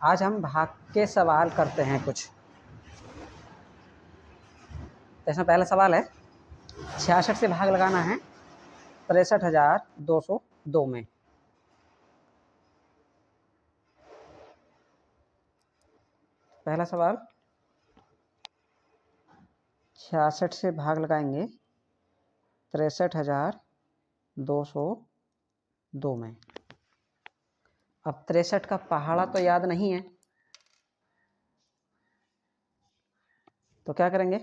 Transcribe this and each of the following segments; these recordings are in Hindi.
आज हम भाग के सवाल करते हैं कुछ। तो इसमें पहला सवाल है 66 से भाग लगाना है 63,202 में। पहला सवाल 66 से भाग लगाएंगे 63,202 में। अब 63 का पहाड़ा तो याद नहीं है, तो क्या करेंगे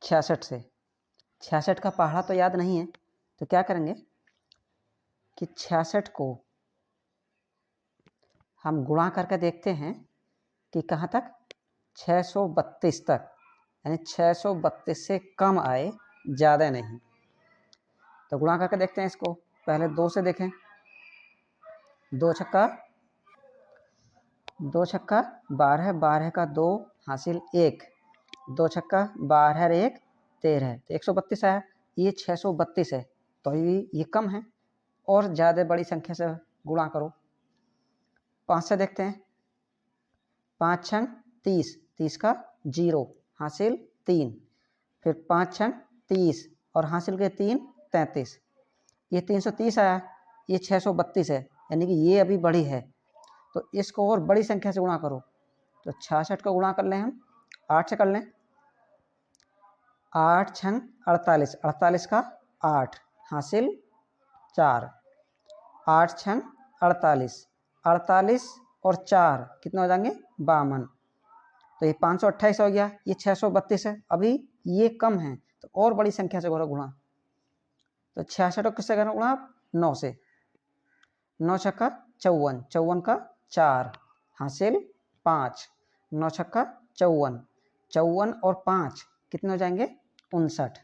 66 का पहाड़ा तो याद नहीं है, तो क्या करेंगे कि 66 को हम गुणा करके देखते हैं कि कहाँ तक 632 तक, यानी 632 से कम आए, ज़्यादा नहीं। तो गुणा करके देखते हैं इसको। पहले 2 से देखें, 2 छक्का 12, 12 का 2 हासिल 1, 2 छक्का 12 और 1 13, तो 132 आया। ये 632 है, तो ये कम है, और ज़्यादा बड़ी संख्या से गुणा करो। 5 से देखते हैं, 5 छंग 30, 30 का 0 हासिल 3, फिर 5 छंग 30 और हासिल के 3 33, ये 330 आया। ये 632 है, यानी कि ये अभी बड़ी है, तो इसको और बड़ी संख्या से गुणा करो। तो 66 को गुणा कर लें हम 8 से कर लें, 8 छंग 48, 48 का 8 हासिल 4, 8 छंग 48, 48 और 4 कितना हो जाएंगे 52, तो ये 528 हो गया। ये 632 है, अभी ये कम है, तो और बड़ी संख्या से करो गुणा। तो 66 को किससे करो गुणा 9 से, 9 छक्का 54, 54 का 4 हासिल 5, 9 छक्का 54, 54 और 5 कितने हो जाएंगे 59,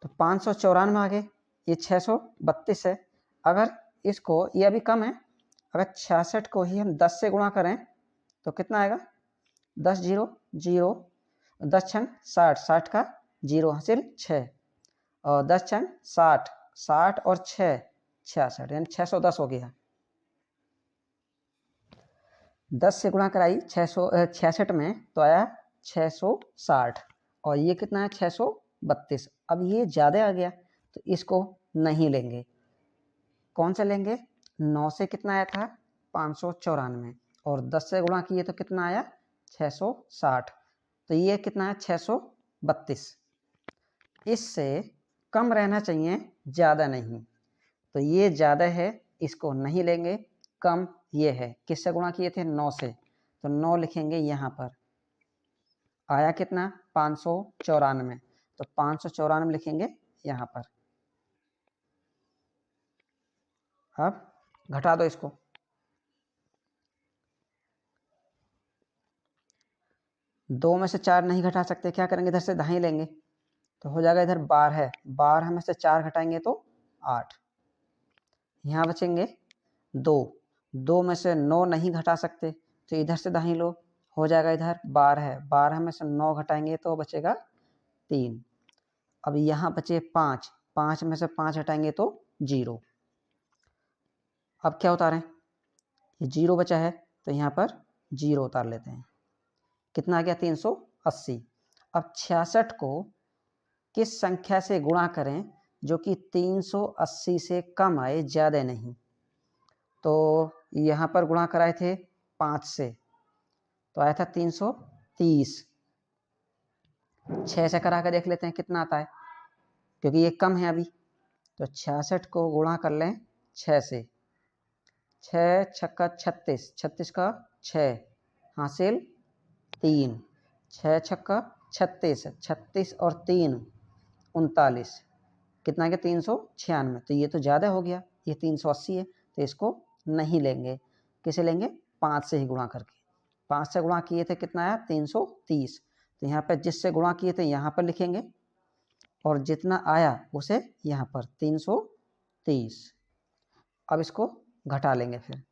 तो 594 आ गए। ये 632 है। अगर इसको, ये अभी कम है, अगर 66 को ही हम 10 से गुणा करें तो कितना आएगा 10 0 0, 10 छंग 60, 60 का 0 हासिल 6, और 10 छंग 60, 60 और 6 66, यानी 610 हो गया। 10 से गुणा कराई 66 में तो आया 660, और ये कितना है 632। अब ये ज़्यादा आ गया, तो इसको नहीं लेंगे। कौन से लेंगे, 9 से कितना आया था 594, और 10 से गुणा किए तो कितना आया 660, तो ये कितना है 632। इससे कम रहना चाहिए, ज़्यादा नहीं। तो ये ज़्यादा है, इसको नहीं लेंगे। कम ये है, किससे गुणा किए थे 9 से, तो 9 लिखेंगे यहाँ पर। आया कितना 594, तो 594 लिखेंगे यहाँ पर। अब घटा दो इसको, दो में से 4 नहीं घटा सकते, क्या करेंगे इधर से दाएं लेंगे, तो हो जाएगा इधर 12, 12 में से 4 घटाएंगे तो 8, यहाँ बचेंगे 2, 2 में से 9 नहीं घटा सकते, तो इधर से दाहिनी लो, हो जाएगा इधर 12, 12 में से 9 घटाएंगे तो बचेगा 3। अब यहाँ बचे 5, 5 में से 5 हटाएंगे तो 0। अब क्या उतारें, ये 0 बचा है, तो यहाँ पर 0 उतार लेते हैं। कितना आ गया 380। अब 66 को किस संख्या से गुणा करें जो कि 380 से कम आए, ज़्यादा नहीं। तो यहाँ पर गुणा कराए थे 5 से, तो आया था 330। 6 से करा कर देख लेते हैं कितना आता है, क्योंकि ये कम है अभी। तो 66 को गुणा कर लें 6 से, 6 छक्का 36, 36 का 6 हासिल 3, 6 छक्का 36, 36 और 3 39, कितना है 396, तो ये तो ज़्यादा हो गया, ये 380 है, तो इसको नहीं लेंगे। किसे लेंगे 5 से ही गुणा करके। 5 से गुणा किए थे कितना आया 330, तो यहाँ पर जिससे गुणा किए थे यहाँ पर लिखेंगे, और जितना आया उसे यहाँ पर 330। अब इसको घटा लेंगे, फिर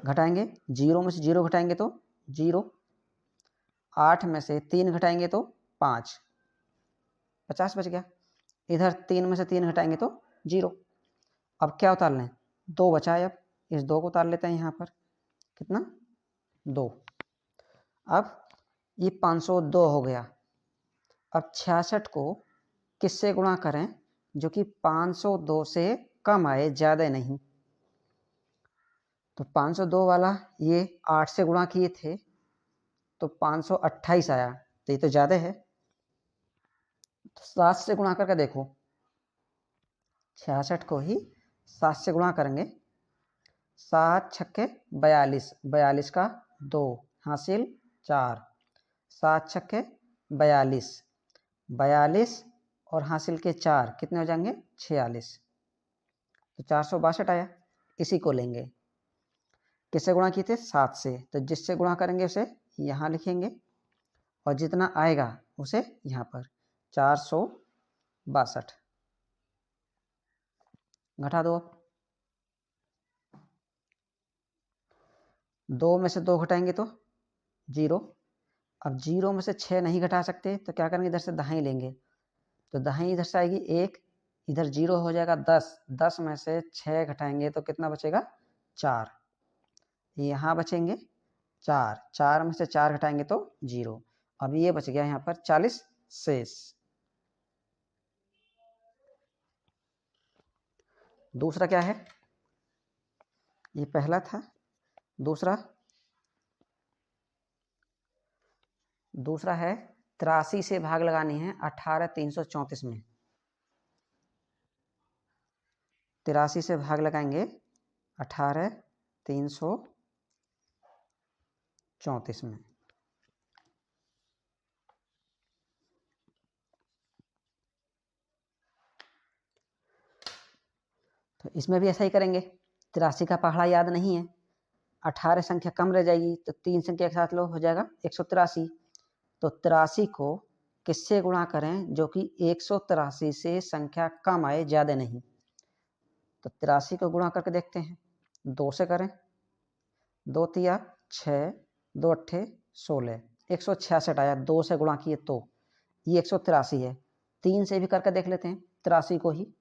घटाएंगे, 0 में से 0 घटाएंगे तो 0, 8 में से 3 घटाएंगे तो 5, 50 बच गया। इधर 3 में से 3 घटाएंगे तो 0, अब क्या उतार लें, 2 बचा है। अब इस 2 को उतार लेते हैं यहाँ पर, कितना 2। अब ये 502 हो गया। अब 66 को किससे गुणा करें जो कि 502 से कम आए, ज़्यादा नहीं। तो 502 वाला ये 8 से गुणा किए थे तो 528 आया, तो ये तो ज़्यादा है। तो 7 से गुणा करके देखो, 66 को ही 7 से गुणा करेंगे। 7 छक्के 42, 42 का 2 हासिल 4, 7 छक्के 42, 42 और हासिल के 4 कितने हो जाएंगे 46, तो 462 आया। इसी को लेंगे, किससे गुणा किए थे 7 से, तो जिससे गुणा करेंगे उसे यहाँ लिखेंगे और जितना आएगा उसे यहाँ पर 462 घटा दो। अब 2 में से 2 घटाएंगे तो 0। अब 0 में से 6 नहीं घटा सकते तो क्या करेंगे, इधर से दाहिनी लेंगे, तो दाहिनी इधर से आएगी 1, इधर 0 हो जाएगा 10, 10 में से 6 घटाएंगे तो कितना बचेगा 4, यहाँ बचेंगे 4, 4 में से 4 घटाएंगे तो 0। अब ये बच गया यहाँ पर 40 शेष। दूसरा क्या है, ये पहला था। दूसरा है 83 से भाग लगानी है 18334 में। 83 से भाग लगाएंगे 18334 में। तो इसमें भी ऐसा ही करेंगे। 83 का पहाड़ा याद नहीं है, 18 संख्या कम रह जाएगी तो 3 संख्या के साथ लो हो जाएगा 183। तो 83 को किससे गुणा करें जो कि 183 से संख्या कम आए, ज़्यादा नहीं। तो 83 को गुणा करके देखते हैं, 2 से करें, 2 तिया 6, 2 अट्ठे 16, 166 आया। 2 से गुणा किए तो ये 183 है। 3 से भी करके देख लेते हैं, 83 को ही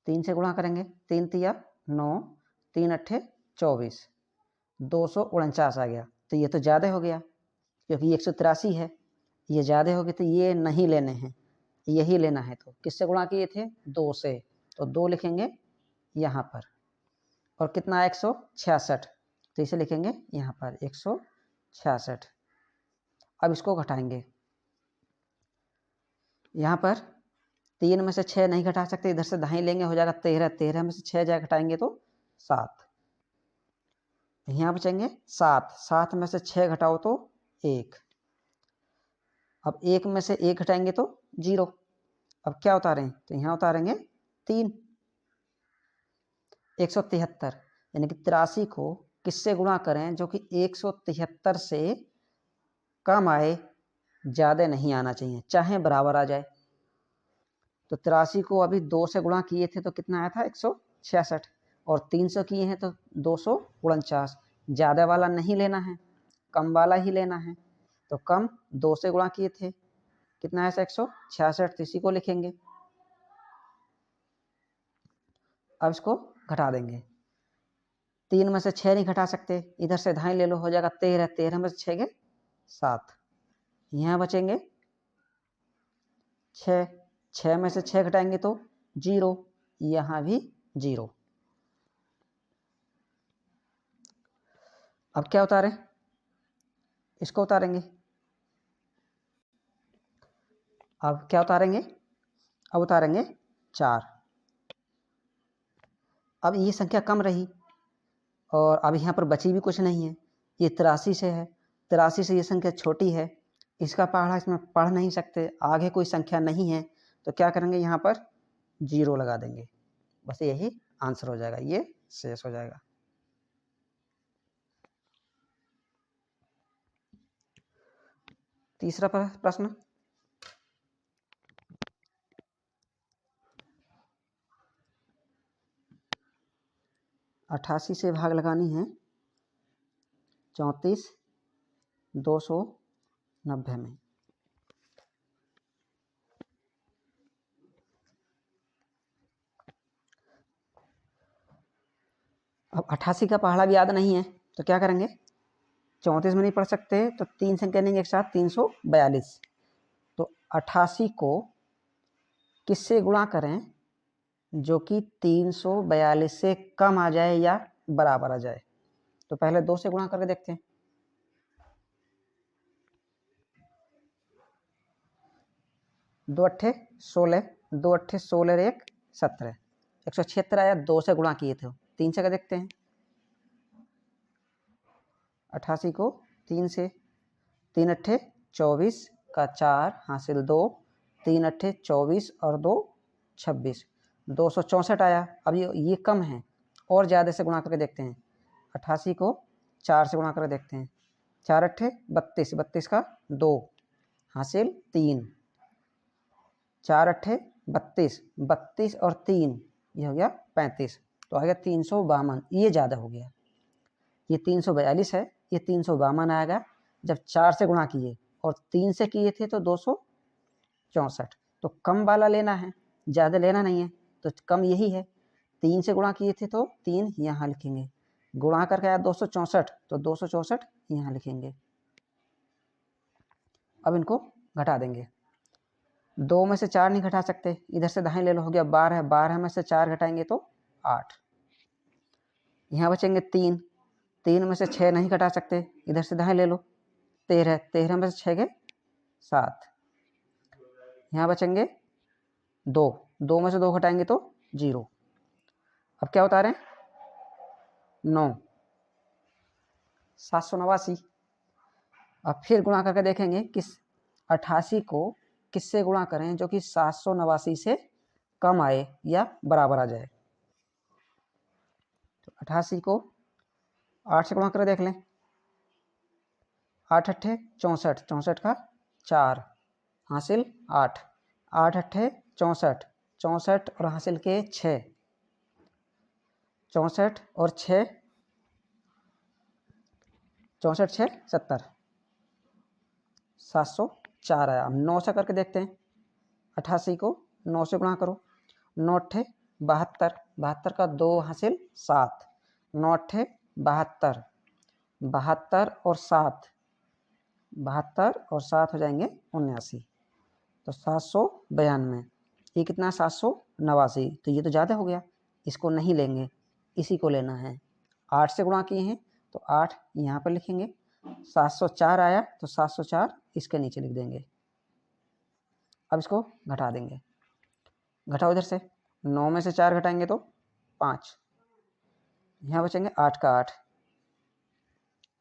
3 से गुणा करेंगे, 3 तिया 9, 3 अट्ठे 24, 249 आ गया। तो ये तो ज़्यादा हो गया क्योंकि 183 है, ये ज़्यादा हो गया, तो ये नहीं लेने हैं, यही लेना है। तो किससे गुणा किए थे 2 से, तो 2 लिखेंगे यहाँ पर, और कितना है 166, तो इसे लिखेंगे यहाँ पर 166। अब इसको घटाएंगे, यहाँ पर 3 में से 6 नहीं घटा सकते, इधर से दाहिनी लेंगे हो जाएगा 13, 13 में से 6 जाए घटाएंगे तो 7, यहाँ बचेंगे 7, 7 में से 6 घटाओ तो 1। अब 1 में से 1 घटाएंगे तो 0। अब क्या उतारें, तो यहाँ उतारेंगे 3, 173, यानी कि 83 को किससे गुणा करें जो कि 173 से कम आए, ज़्यादा नहीं आना चाहिए, चाहे बराबर आ जाए। तो 83 को अभी 2 से गुणा किए थे तो कितना आया था 166, और 300 किए हैं तो 249। ज़्यादा वाला नहीं लेना है, कम वाला ही लेना है। तो कम 2 से गुणा किए थे, कितना है 166, तो इसी को लिखेंगे। अब इसको घटा देंगे, 3 में से 6 नहीं घटा सकते, इधर से दाएं ले लो हो जाएगा 13, 13 में से 6 गए 7, यहाँ बचेंगे 6, 6 में से 6 घटाएंगे तो 0, यहाँ भी 0। अब क्या उतारें, इसको उतारेंगे। अब क्या उतारेंगे, अब उतारेंगे 4। अब ये संख्या कम रही और अब यहाँ पर बची भी कुछ नहीं है, ये 83 से है, 83 से ये संख्या छोटी है, इसका पहाड़ा इसमें पढ़ नहीं सकते, आगे कोई संख्या नहीं है, तो क्या करेंगे यहाँ पर 0 लगा देंगे, बस यही आंसर हो जाएगा, ये शेष हो जाएगा। तीसरा प्रश्न, 88 से भाग लगानी है 34,290 में। अब 88 का पहाड़ा भी याद नहीं है तो क्या करेंगे, 34 में नहीं पढ़ सकते तो 3 से करेंगे एक साथ 342। तो 88 को किससे गुणा करें जो कि 342 से कम आ जाए या बराबर आ जाए। तो पहले 2 से गुणा करके देखते हैं। 2 अट्ठे 16, 2 अट्ठे 16 1 17, 176 आया। 2 से गुणा किए थे, 3 से का देखते हैं। 88 को 3 से, 3 अट्ठे 24 का 4 हासिल 2, 3 अट्ठे 24 और 2 26, 264 आया। अब ये कम है और ज़्यादा से गुणा करके देखते हैं। 88 को 4 से गुणा करके देखते हैं। 4 अट्ठे 32, 32 का 2 हासिल 3, 4 अट्ठे 32, 32 और 3 ये हो गया 35। तो आ गया 352। ये ज़्यादा हो गया, ये 342 है, ये 352 आएगा। जब 4 से गुणा किए और 3 से किए थे तो 264। तो कम वाला लेना है, ज़्यादा लेना नहीं है। तो कम यही है, 3 से गुणा किए थे तो 3 यहाँ लिखेंगे, गुणा करके आया 264 तो 264 यहाँ लिखेंगे। अब इनको घटा देंगे। 2 में से 4 नहीं घटा सकते, इधर से दाएं ले लो, हो गया 12, 12 में से 4 घटाएंगे तो 8। यहाँ बचेंगे 3, 3 में से 6 नहीं घटा सकते, इधर से दाएं ले लो, 13, 13 में से 6 गए 7। यहाँ बचेंगे 2, 2 में से 2 घटाएंगे तो 0। अब क्या उतारें, 9, 789। अब फिर गुणा करके देखेंगे किस 88 को किससे गुणा करें जो कि 789 से कम आए या बराबर आ जाए। तो 88 को 8 से गुणा करके देख लें। 8 अट्ठे 64, 64 का 4 हासिल 8, 8 अट्ठे 64, 64 और हासिल के 6, 64 और 6, 64 6 70, 704 आया। अब 9 से करके देखते हैं। 88 को 9 से गुणा करो, 9 अट्ठे 72, 72 का 2 हासिल 7, 9 अट्ठे 72, 72 और 7, 72 और 7 हो जाएंगे 79। तो 792, ये कितना 789। तो ये तो ज़्यादा हो गया, इसको नहीं लेंगे, इसी को लेना है। 8 से गुणा किए हैं तो 8 यहाँ पर लिखेंगे। 704 आया तो 704 इसके नीचे लिख देंगे। अब इसको घटा देंगे, घटाओ इधर से। 9 में से 4 घटाएंगे तो 5, यहाँ बचेंगे 8 का 8,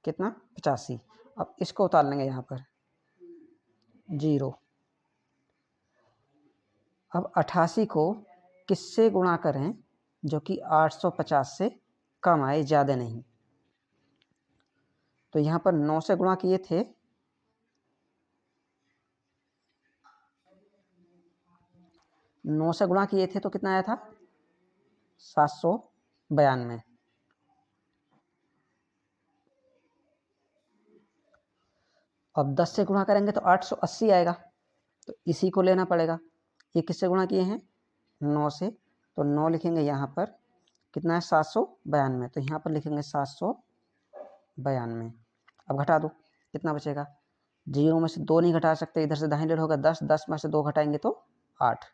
कितना 85। अब इसको उतार लेंगे यहाँ पर 0। अब 88 को किससे गुणा करें जो कि 850 से कम आए, ज़्यादा नहीं। तो यहाँ पर 9 से गुणा किए थे, 9 से गुणा किए थे तो कितना आया था 792। अब 10 से गुणा करेंगे तो 880 आएगा, तो इसी को लेना पड़ेगा। ये किससे गुणा किए हैं 9 से, तो 9 लिखेंगे यहाँ पर, कितना है 792, तो यहाँ पर लिखेंगे 792। अब घटा दो, कितना बचेगा, 0 में से 2 नहीं घटा सकते, इधर से दाहिने लेड होगा 10, 10 में से 2 घटाएंगे तो 8।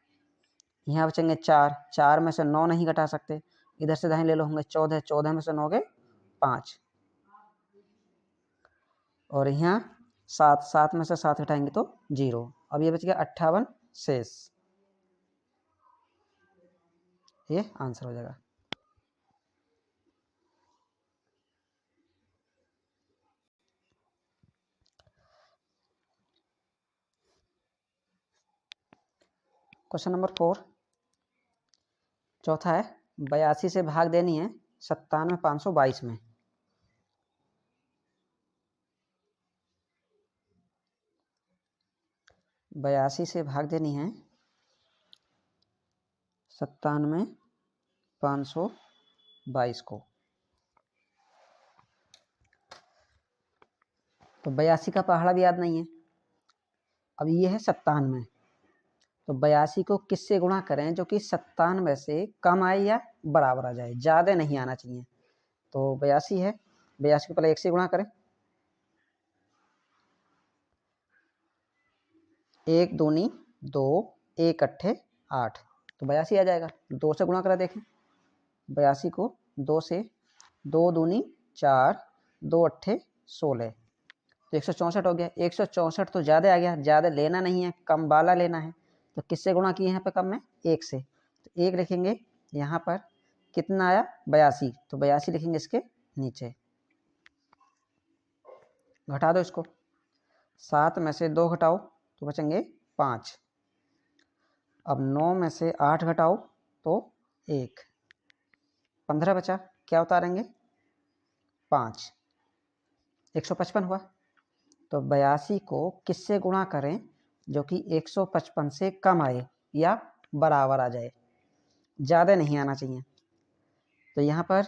यहाँ बचेंगे 4, 4 में से 9 नहीं घटा सकते, इधर से दाहिने ले लो होंगे 14, 14 में से 9 गए 5। और यहाँ 7, 7 में से 7 घटाएंगे तो 0। अब ये बच गया 58 शेष, ये आंसर हो जाएगा। क्वेश्चन नंबर 4, चौथा है 82 से भाग देनी है 97,522 में। बयासी से भाग देनी है 97,522 को। तो 82 का पहाड़ा भी याद नहीं है। अब ये है 97, तो 82 को किससे गुणा करें जो कि 97 से कम आए या बराबर आ जाए, ज़्यादा नहीं आना चाहिए। तो 82 है। 82 को पहले 1 से गुणा करें, 1 दूनी 2, 1 अट्ठे 8, तो 82 आ जाएगा। 2 से गुणा करा देखें, 82 को 2 से, 2 दूनी 4, 2 अट्ठे 16, तो 164 हो गया। 164 तो ज़्यादा आ गया, ज़्यादा लेना नहीं है, कम वाला लेना है। तो किससे गुणा किए यहाँ पे कम में? 1 से, तो 1 लिखेंगे यहाँ पर। कितना आया? 82, तो 82 लिखेंगे इसके नीचे। घटा दो इसको, 7 में से 2 घटाओ तो बचेंगे 5। अब 9 में से 8 घटाओ तो 1, 15 बचा। क्या उतारेंगे? 5, 155 हुआ। तो 82 को किससे गुणा करें जो कि 155 से कम आए या बराबर आ जाए, ज़्यादा नहीं आना चाहिए। तो यहाँ पर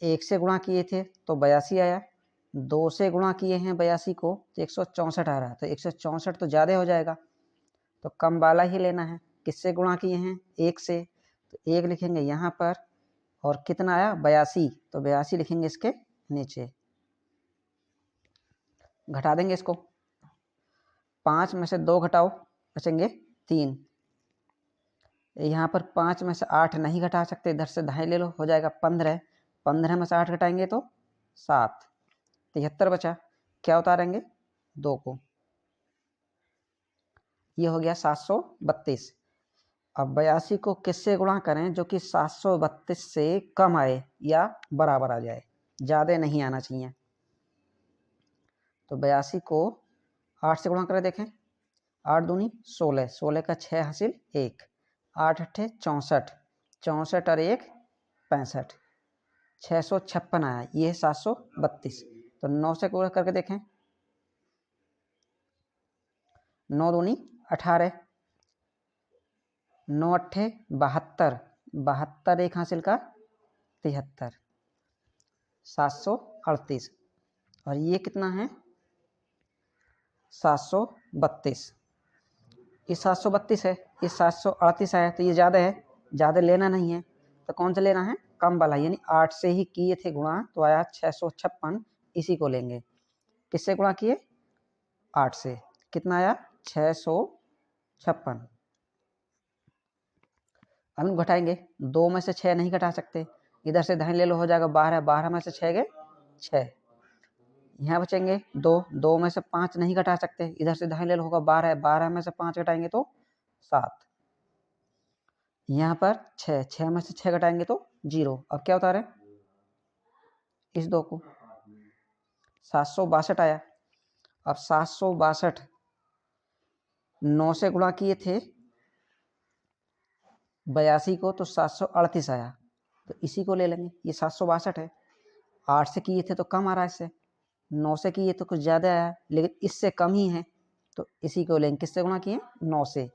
1 से गुणा किए थे तो 82 आया, 2 से गुणा किए हैं 82 को तो 164 आ रहा है। तो 164 तो ज़्यादा हो जाएगा, तो कम वाला ही लेना है। किससे गुणा किए हैं? 1 से, तो 1 लिखेंगे यहाँ पर। और कितना आया? 82, तो 82 लिखेंगे इसके नीचे। घटा देंगे इसको, 5 में से 2 घटाओ बचेंगे 3। यहाँ पर 5 में से 8 नहीं घटा सकते, इधर से दाएं ले लो, हो जाएगा 15। 15 में से 8 घटाएंगे तो 7, 73 बचा। क्या उतारेंगे? 2 को, ये हो गया 732। अब 82 को किससे गुणा करें जो कि 732 से कम आए या बराबर आ जाए, ज़्यादा नहीं आना चाहिए। तो 82 को 8 से गुणा करें देखें, 8 दूनी 16, 16 का 6 हासिल 1, 8 अट्ठे 64, 64 और 1 65, 656 आया। ये है 732। तो 9 से गुणा करके देखें, 9 दूनी 18, 9 अट्ठे 72, 72 1 हासिल का 73, 738। और ये कितना है? 732। ये 732 है, ये 738 आया, तो ये ज़्यादा है, ज़्यादा लेना नहीं है। तो कौन सा लेना है? कम वाला, यानी 8 से ही किए थे गुणा तो आया 656, इसी को लेंगे। किससे गुणा किए? 8 से। कितना आया? 656। अब हम घटाएंगे, 2 में से 6 नहीं घटा सकते, इधर से दाहिने ले लो, हो जाएगा 12, 12 में से 6 गए 6। यहाँ बचेंगे 2, 2 में से 5 नहीं घटा सकते, इधर से दाहिने ले लो, होगा 12, 12 में से 5 घटाएंगे तो 7। यहाँ पर 6, 6 में से 6 घटाएंगे तो 0। अब क्या उतारें इस 2 को? 762 आया। अब 762 9 से गुणा किए थे 82 को तो 738 आया, तो इसी को ले लेंगे। ये 762 है। 8 से किए थे तो कम आ रहा है इससे, 9 से किए तो कुछ ज़्यादा आया, लेकिन इससे कम ही है, तो इसी को लेंगे। किससे गुणा किए? 9 से,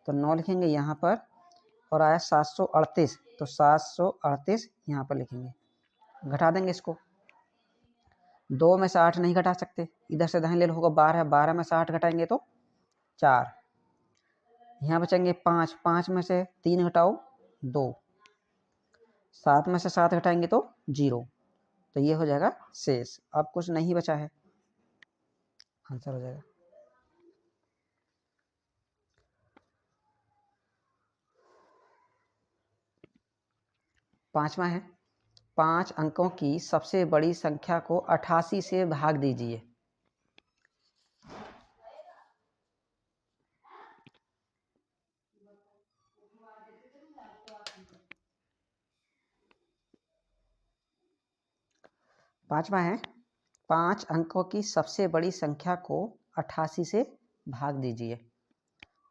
तो 9 लिखेंगे यहाँ पर। और आया 738, तो 738 यहाँ पर लिखेंगे। घटा देंगे इसको, 2 में से 8 नहीं घटा सकते, इधर से दाहिने ले लो, होगा 12, 12 में से 8 घटाएंगे तो 4। यहाँ बचेंगे 5, 5 में से 3 घटाओ 2, 7 में से 7 घटाएंगे तो 0। तो ये हो जाएगा शेष। अब कुछ नहीं बचा है, आंसर हो जाएगा। पांचवा है, 5 अंकों की सबसे बड़ी संख्या को 88 से भाग दीजिए। पांचवा है, 5 अंकों की सबसे बड़ी संख्या को 88 से भाग दीजिए।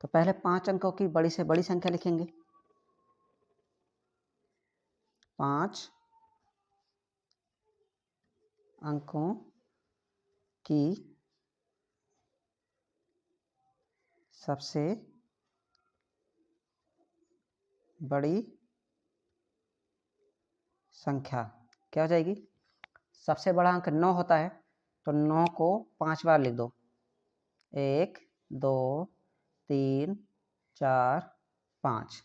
तो पहले 5 अंकों की बड़ी से बड़ी संख्या लिखेंगे। 5 अंकों की सबसे बड़ी संख्या क्या हो जाएगी? सबसे बड़ा अंक 9 होता है, तो 9 को 5 बार लिख दो। 1 2 3 4 5।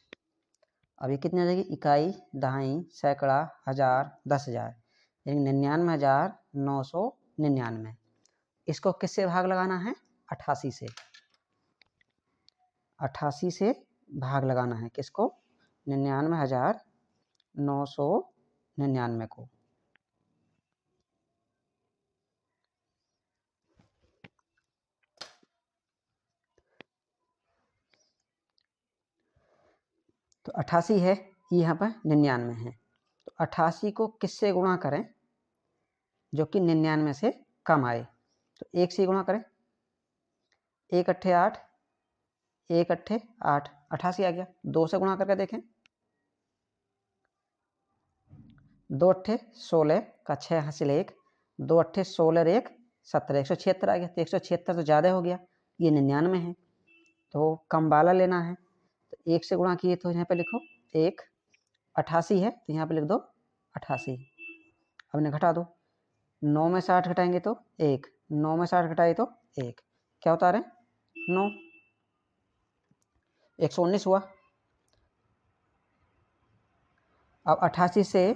अब ये कितनी हो जाएगी? इकाई, दहाई, सैकड़ा, हजार, 10,000। यानी 99,999। इसको किससे भाग लगाना है? 88 से। 88 से भाग लगाना है किसको? 99,999 को। तो 88 है, यहाँ पर 99 है। तो 88 को किससे गुणा करें जो कि 99 से कम आए? तो 1 से गुणा करें। 1 अट्ठे 8, 1 अट्ठे 8, 88 आ गया। 2 से गुणा करके देखें। 2 अट्ठे 16 का 6 हासिल 1, 2 अट्ठे 16 1 17, 176 आ गया। तो 176 तो ज़्यादा हो गया, ये 99 है, तो कम वाला लेना है। तो 1 से गुणा किए तो यहाँ पे लिखो 1, 88 है तो यहाँ पे लिख दो 88। अब इन्हें घटा दो। 9 में से 8 घटाएंगे तो 1, 9 में से 8 घटाए तो 1, क्या होता है? 9, 119 हुआ। अब 88 से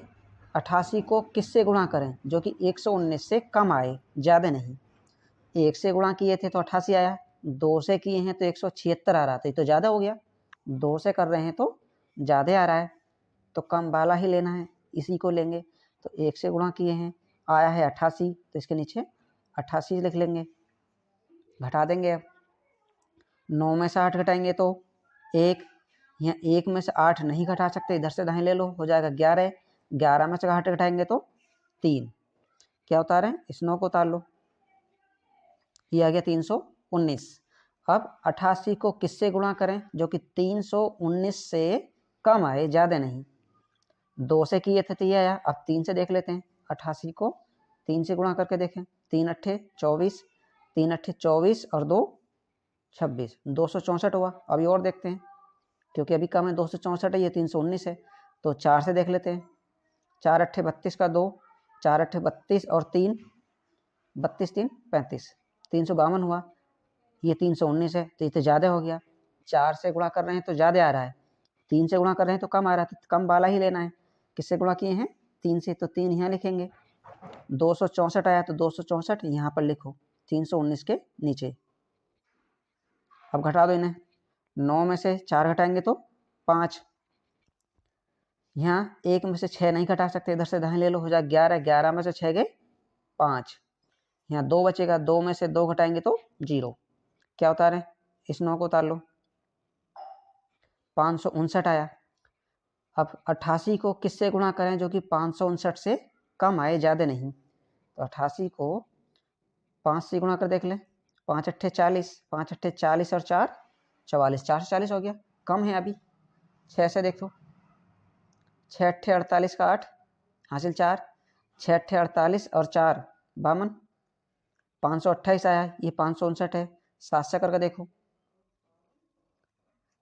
88 को किससे गुणा करें जो कि 119 से कम आए, ज़्यादा नहीं। 1 से गुणा किए थे तो 88 आया, 2 से किए हैं तो 176 आ रहा था, ये तो ज़्यादा हो गया। 2 से कर रहे हैं तो ज़्यादा आ रहा है, तो कम वाला ही लेना है, इसी को लेंगे। तो 1 से गुणा किए हैं, आया है 88, तो इसके नीचे 88 लिख लेंगे। घटा देंगे। अब 9 में से 8 घटाएंगे तो 1, यहाँ 1 में से 8 नहीं घटा सकते, इधर से दाएं ले लो, हो जाएगा 11। 11 में से 8 घटाएंगे तो 3, क्या उतारें? इस 9 को उतार लो, ये आ गया 319। अब 88 को किससे गुणा करें जो कि 319 से कम आए, ज़्यादा नहीं। 2 से किए थे तो ये आया, अब 3 से देख लेते हैं। 88 को 3 से गुणा करके देखें। 3 अट्ठे 24, 3 अट्ठे 24 और 2 26, 264 हुआ। अभी और देखते हैं, क्योंकि अभी कम है, 264 है, ये 319 है, तो 4 से देख लेते हैं। 4 अट्ठे 32 का 2, 4 अट्ठे 32 और 3 32 3 35, 352 हुआ। ये 319 है, तो ये तो ज़्यादा हो गया। 4 से गुणा कर रहे हैं तो ज़्यादा आ रहा है, 3 से गुणा कर रहे हैं तो कम आ रहा है, तो कम वाला ही लेना है। किससे गुणा किए हैं? 3 से, तो 3 यहाँ लिखेंगे। 264 आया तो 264 यहाँ पर लिखो, 319 के नीचे। अब घटा दो इन्हें। 9 में से 4 घटाएंगे तो 5, यहाँ 1 में से 6 नहीं घटा सकते, इधर से दाएं ले लो, हो जाए 11। 11 में से 6 गए 5, यहाँ 2 बचेगा। 2 में से 2 घटाएंगे तो 0, क्या उतारें? इस 9 को उतार लो, 559 आया। अब 88 को किससे गुणा करें जो कि 559 से कम आए, ज़्यादा नहीं। तो 88 को 5 से गुणा कर देख लें। 5 अट्ठे 40, 5 अट्ठे 40 और 4 44, 4 से 40 हो गया, कम है अभी। 6 से देखो, 6 अट्ठे 48 का 8 हासिल 4, 6 अट्ठे 48 और 4 52, 528 आया, ये 559 है। 7 से करके देखो।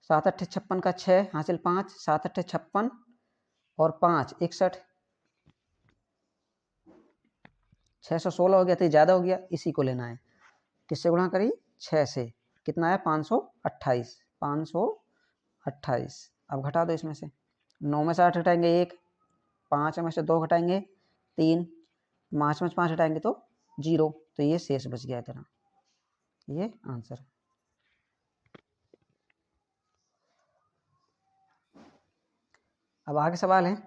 7 अट्ठे 56 का 6 हासिल 5, 7 अट्ठे 56 और 5 61, 616 हो गया, तो ज़्यादा हो गया, इसी को लेना है। किससे गुणा करी? 6 से। कितना है? 528, 528। अब घटा दो इसमें से। 9 में से 8 घटाएंगे 1, 5 में से 2 घटाएंगे 3, 5 में से 5 घटाएंगे तो 0, तो ये शेष बच गया इतना, ये आंसर। अब आगे सवाल है,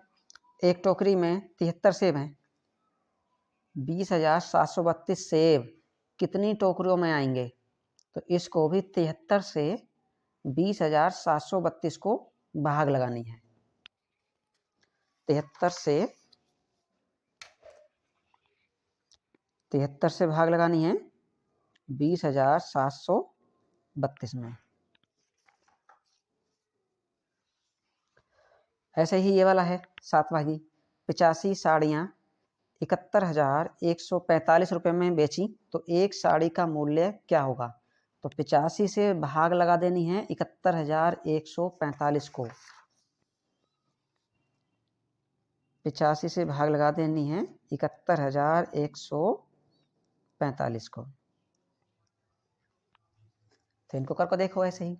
एक टोकरी में 73 सेब हैं। 20,732 सेब कितनी टोकरियों में आएंगे? तो इसको भी 73 से 20,732 को भाग लगानी है। 73 से भाग लगानी है 20,732 में। ऐसे ही ये वाला है 7 भागी। 85 साड़ियाँ 71,145 रुपये में बेची तो एक साड़ी का मूल्य क्या होगा? तो 85 से भाग लगा देनी है 71,145 को। 85 से भाग लगा देनी है 71,145 को। तो इनको करके देखो ऐसे ही।